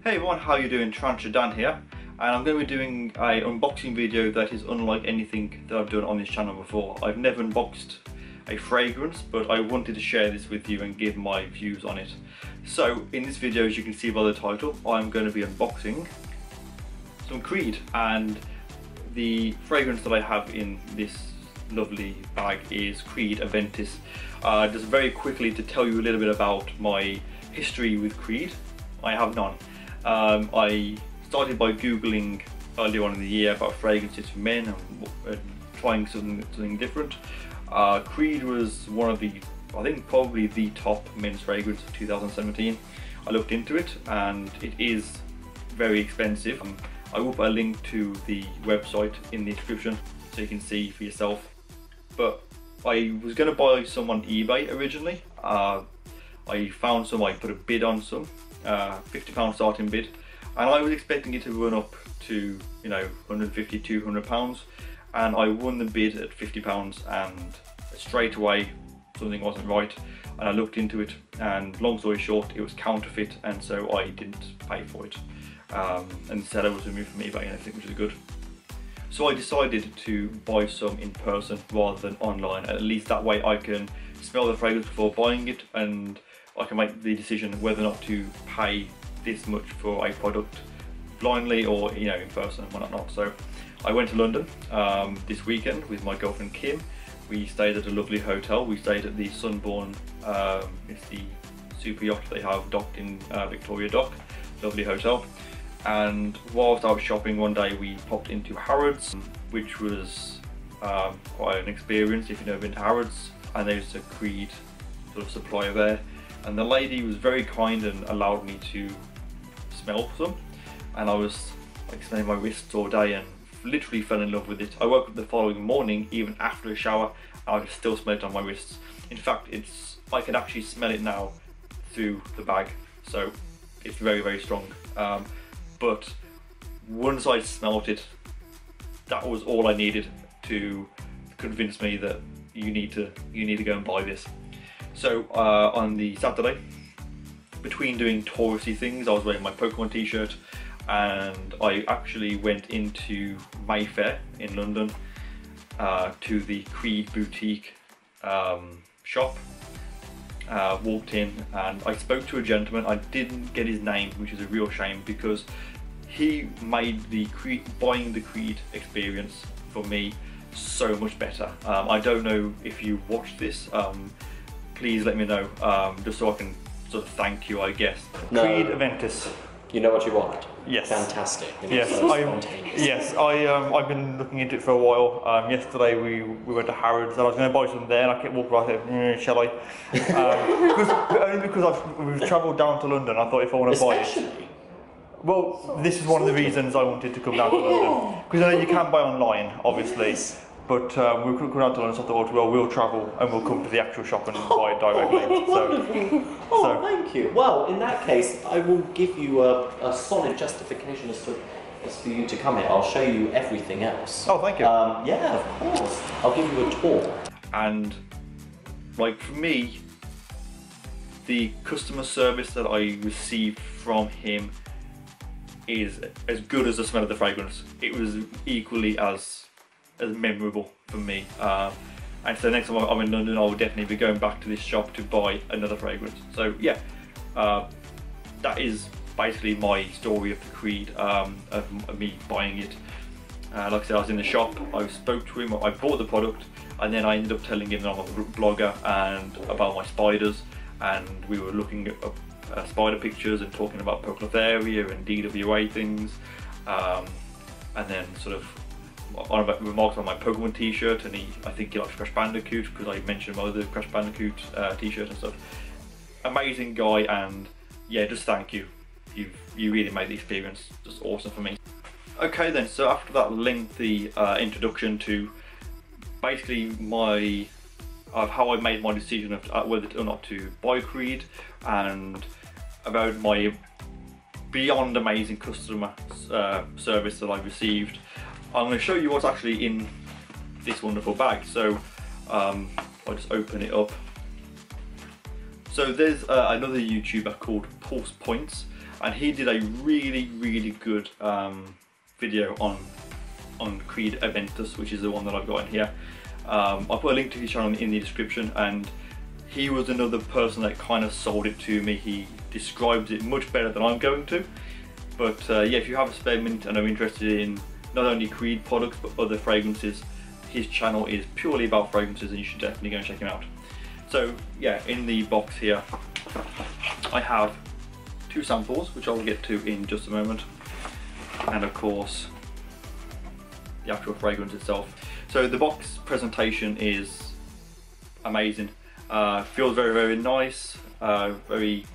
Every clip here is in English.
Hey everyone, how you doing? TarantulaDan here, and I'm going to be doing an unboxing video that is unlike anything that I've done on this channel before. I've never unboxed a fragrance, but I wanted to share this with you and give my views on it. So in this video, as you can see by the title, I'm going to be unboxing some Creed, and the fragrance that I have in this lovely bag is Creed Aventus. Just very quickly to tell you a little bit about my history with Creed. I have none. I started by googling earlier on in the year about fragrances for men and trying something different. Creed was one of the, I think probably the top men's fragrance of 2017. I looked into it and it is very expensive. I will put a link to the website in the description so you can see for yourself. But I was going to buy some on eBay originally. I found some, I put a bid on some. £50 starting bid, and I was expecting it to run up to, you know, 150, 200 pounds, and I won the bid at £50, and straight away something wasn't right, and I looked into it, and long story short, it was counterfeit, and so I didn't pay for it, and said I was removed from eBay and everything, which is good. So I decided to buy some in person rather than online. At least that way I can smell the fragrance before buying it, and I can make the decision whether or not to pay this much for a product blindly or, you know, in person and whatnot. So I went to London this weekend with my girlfriend Kim. We stayed at a lovely hotel. We stayed at the Sunborn, it's the super yacht they have docked in Victoria Dock. Lovely hotel. And whilst I was shopping one day, we popped into Harrods, which was quite an experience if you've never been to Harrods. And there's a Creed sort of supplier there. And the lady was very kind and allowed me to smell some, and I was like smelling my wrists all day and literally fell in love with it. I woke up the following morning, even after a shower, and I could still smell it on my wrists. In fact, I can actually smell it now through the bag, so it's very, very strong. But once I smelled it, that was all I needed to convince me that you need to go and buy this. So on the Saturday, between doing touristy things, I was wearing my Pokemon t-shirt, and I actually went into Mayfair in London to the Creed boutique shop. Walked in and I spoke to a gentleman. I didn't get his name, which is a real shame, because he made the buying the Creed experience for me so much better. I don't know if you watched this. Please let me know, just so I can sort of thank you, I guess. No. Creed Aventus. You know what you want? Yes. Fantastic. Yes, I've been looking into it for a while. Yesterday we went to Harrods and I was going to buy some there, and I kept walking around there, shall I? Only because we've travelled down to London, I thought if I want to buy it. Well, this is one of the reasons I wanted to come down to London. Because I know you can buy online, obviously. But we couldn't come down to London, so I thought, well, we'll travel and we'll come to the actual shop and buy it directly. Thank you. Well, in that case, I will give you a solid justification as for you to come here. I'll show you everything else. Oh, thank you. Yeah, of course. I'll give you a tour. And, like, for me, the customer service that I received from him is as good as the smell of the fragrance. It was equally as memorable for me, and so next time I'm in London, I will definitely be going back to this shop to buy another fragrance. So yeah, that is basically my story of the Creed, of me buying it. Like I said, I was in the shop, I spoke to him, I bought the product, and then I ended up telling him that I'm a blogger and about my spiders, and we were looking at spider pictures and talking about Poclotharia and DWA things, and then sort of on remarks on my Pokemon t-shirt, and I think he likes Crash Bandicoot because I mentioned my other Crash Bandicoot t-shirt and stuff. Amazing guy, and yeah, just thank you. You really made the experience just awesome for me. Okay then, so after that lengthy introduction to basically how I made my decision of whether or not to buy Creed, and about my beyond amazing customer service that I received, I'm going to show you what's actually in this wonderful bag. So I'll just open it up. So there's another YouTuber called Pulze Pointz, and he did a really good video on Creed Aventus, which is the one that I've got in here. I'll put a link to his channel in the description, and he was another person that kind of sold it to me. He describes it much better than I'm going to. But yeah, if you have a spare minute and are interested in not only Creed products but other fragrances, his channel is purely about fragrances and you should definitely go and check him out. So yeah, in the box here I have 2 samples, which I'll get to in just a moment, and of course the actual fragrance itself. So the box presentation is amazing. Feels very nice, very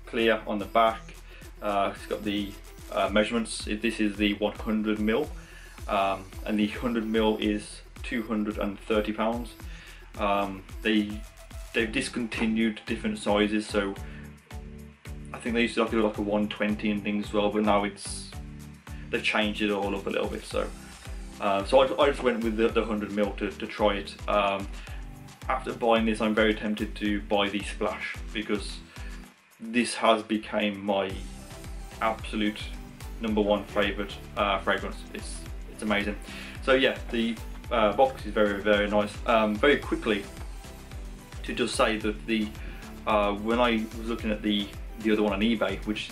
clear on the back. It's got the measurements. This is the 100ml, and the 100ml is £230. They've discontinued different sizes, so I think they used to do like a 120 and things as well, but now they've changed it all up a little bit. So I just went with the 100ml to try it. After buying this, I'm very tempted to buy the Splash, because this has become my absolute #1 favourite fragrance. It's amazing. So yeah, the box is very nice. Very quickly, to just say that when I was looking at the other one on eBay, which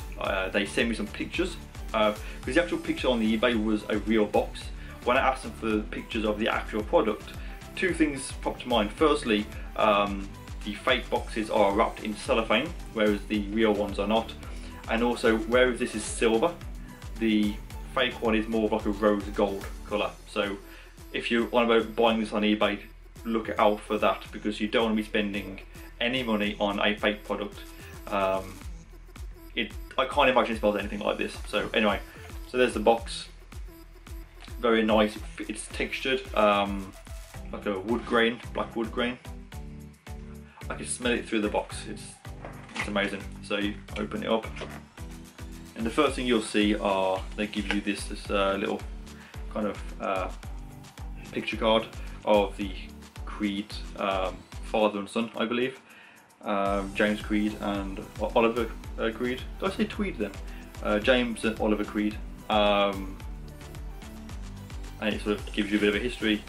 they sent me some pictures, because the actual picture on the eBay was a real box. When I asked them for pictures of the actual product, 2 things popped to mind. Firstly, the fake boxes are wrapped in cellophane, whereas the real ones are not. And also, whereas this is silver, the fake one is more of like a rose gold colour. So if you want about buying this on eBay, look out for that, because you don't want to be spending any money on a fake product. I can't imagine it smells anything like this. So anyway, so there's the box. Very nice. It's textured like a wood grain, black wood grain. I can smell it through the box. It's amazing. So you open it up, and the first thing you'll see are, they give you this little kind of picture card of the Creed father and son, I believe. James Creed and Oliver Creed. Did I say Tweed then? James and Oliver Creed. And it sort of gives you a bit of a history,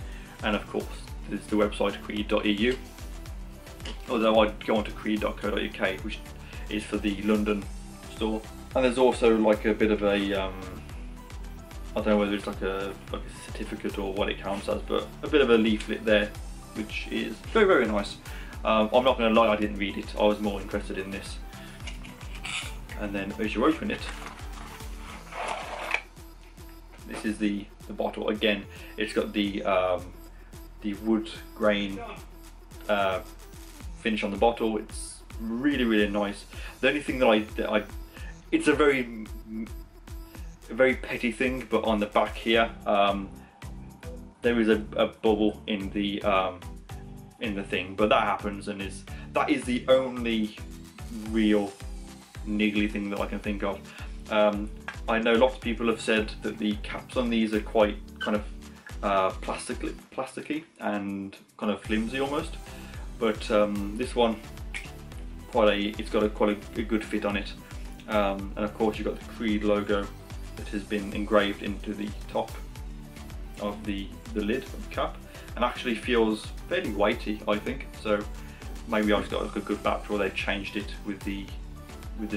and of course there's the website creed.eu, although I'd go on to creed.co.uk, which is for the London store. And there's also like a bit of a I don't know whether it's like a certificate or what it counts as, but a bit of a leaflet there, which is very nice. I'm not going to lie, I didn't read it. I was more interested in this. And then as you open it, this is the bottle. Again, it's got the wood grain finish on the bottle. It's really nice. The only thing that it's a very petty thing, but on the back here there is a bubble in the thing, but that happens, and that is the only real niggly thing that I can think of. I know lots of people have said that the caps on these are quite kind of plasticky and kind of flimsy almost, but this one, it's got quite a good fit on it. And of course you've got the Creed logo that has been engraved into the top of the lid of the cap, and actually feels fairly weighty, I think. So maybe I just got like a good batch, or they've changed it with the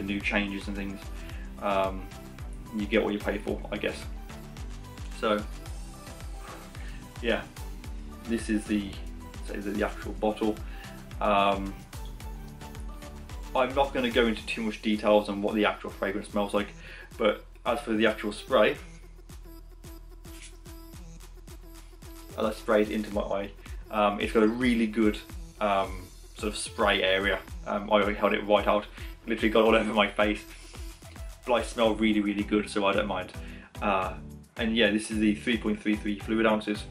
new changes and things. You get what you pay for, I guess. So yeah, this is the actual bottle. I'm not going to go into too much details on what the actual fragrance smells like, but as for the actual spray, as I spray it into my eye, it's got a really good sort of spray area. I held it right out, literally got all over my face, but I smell really good, so I don't mind. And yeah, this is the 3.33 fluid ounces.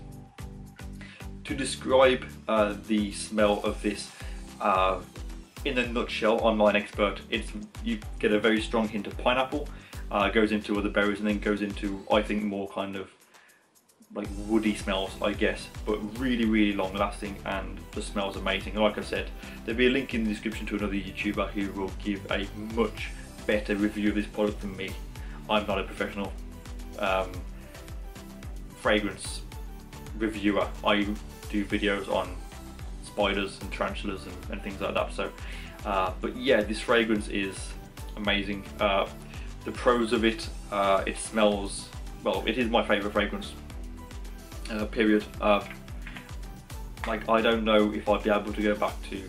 To describe the smell of this, in a nutshell, I'm not an expert. You get a very strong hint of pineapple, goes into other berries, and then goes into, I think, more kind of like woody smells, I guess, but really long lasting and just smells amazing. And like I said, there'll be a link in the description to another YouTuber who will give a much better review of this product than me. I'm not a professional fragrance reviewer. I do videos on spiders and tarantulas and things like that. So but yeah, this fragrance is amazing. The pros of it, it smells, well, it is my favourite fragrance, period. Like, I don't know if I'd be able to go back to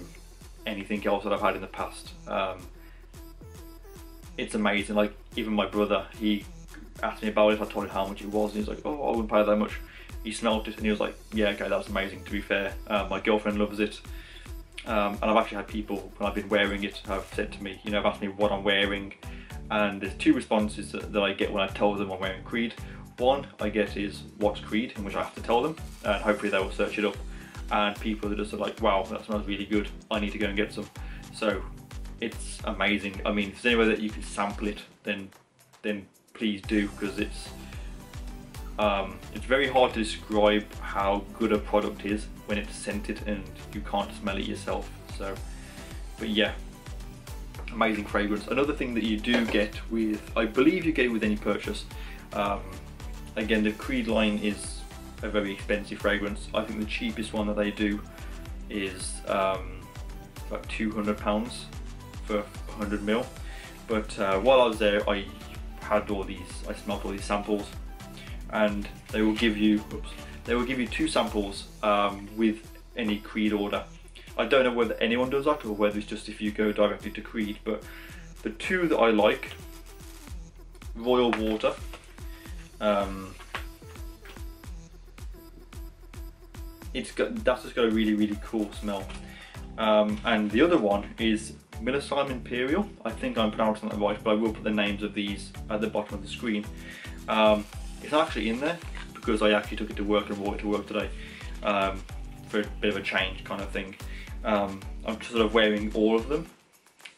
anything else that I've had in the past. It's amazing. Like, even my brother, he asked me about it, I told him how much it was, and he was like, oh, I wouldn't pay that much. He smelled it and he was like, yeah, okay, that's amazing, to be fair. My girlfriend loves it. And I've actually had people, when I've been wearing it, have said to me, you know, have asked me what I'm wearing. And there's two responses that I get when I tell them I'm wearing Creed. One I get is, what's Creed? In which I have to tell them, and hopefully they will search it up. And people that just are like, wow, that smells really good, I need to go and get some. So it's amazing. I mean, if there's any way that you can sample it, then please do, because it's very hard to describe how good a product is when it's scented and you can't smell it yourself. So, but yeah, amazing fragrance. Another thing that you do get with, I believe you get it with any purchase. Again, the Creed line is a very expensive fragrance. I think the cheapest one that they do is about £200 for 100ml. But while I was there, I smelled all these samples, and they will give you, two samples with any Creed order. I don't know whether anyone does that or whether it's just if you go directly to Creed, but the two that I liked, Royal Water, that's just got a really cool smell, and the other one is Millesime Imperial. I think I'm pronouncing that right, but I will put the names of these at the bottom of the screen. It's actually in there because I actually took it to work and brought it to work today, for a bit of a change kind of thing. I'm sort of wearing all of them.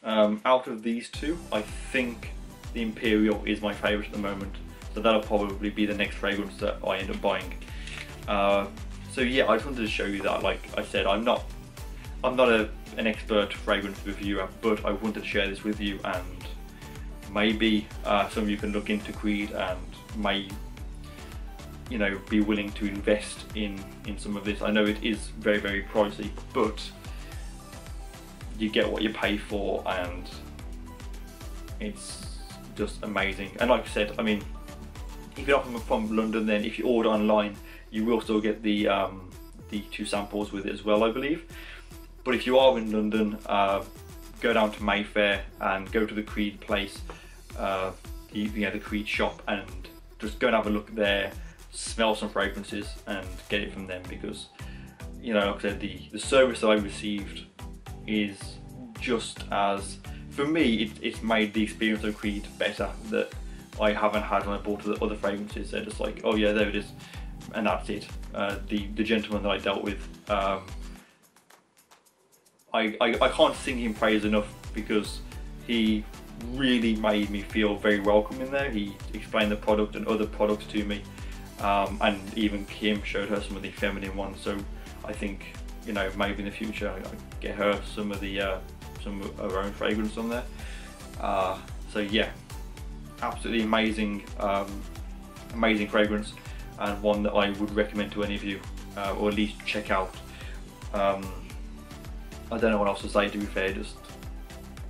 Out of these two, I think the Imperial is my favourite at the moment, so that'll probably be the next fragrance that I end up buying. So yeah, I just wanted to show you that. Like I said, I'm not an expert fragrance reviewer, but I wanted to share this with you, and maybe some of you can look into Creed and may, you know, be willing to invest in some of this. I know it is very pricey, but you get what you pay for, and it's just amazing. And like I said, I mean, if you're not from London, then if you order online, you will still get the two samples with it as well, I believe. But if you are in London, go down to Mayfair and go to the Creed place, the Creed shop, and just go and have a look there, smell some fragrances and get it from them, because, you know, like I said, the service that I received is just as, for me, it's made the experience of Creed better, that I haven't had when I bought the other fragrances. They're just like, oh yeah, there it is, and that's it. The gentleman that I dealt with, I can't sing him praise enough, because he really made me feel very welcome in there. He explained the product and other products to me, and even Kim showed her some of the feminine ones. So I think, you know, maybe in the future I get her some of her own fragrance on there. So yeah, absolutely amazing, amazing fragrance, and one that I would recommend to any of you, or at least check out. I don't know what else to say, to be fair,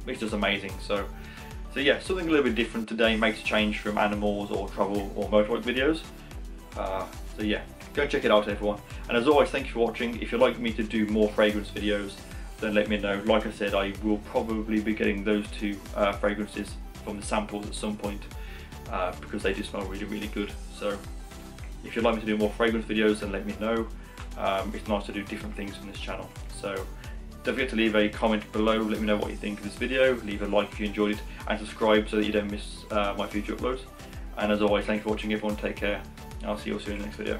it's just amazing. So yeah, something a little bit different today, makes a change from animals or travel or motorbike videos. So yeah, go check it out, everyone. And as always, thank you for watching. If you'd like me to do more fragrance videos, then let me know. Like I said, I will probably be getting those two fragrances from the samples at some point, because they do smell really good. So if you'd like me to do more fragrance videos, then let me know. It's nice to do different things on this channel. So don't forget to leave a comment below, let me know what you think of this video, leave a like if you enjoyed it, and subscribe so that you don't miss my future uploads. And as always, thank you for watching, everyone, take care, I'll see you all soon in the next video.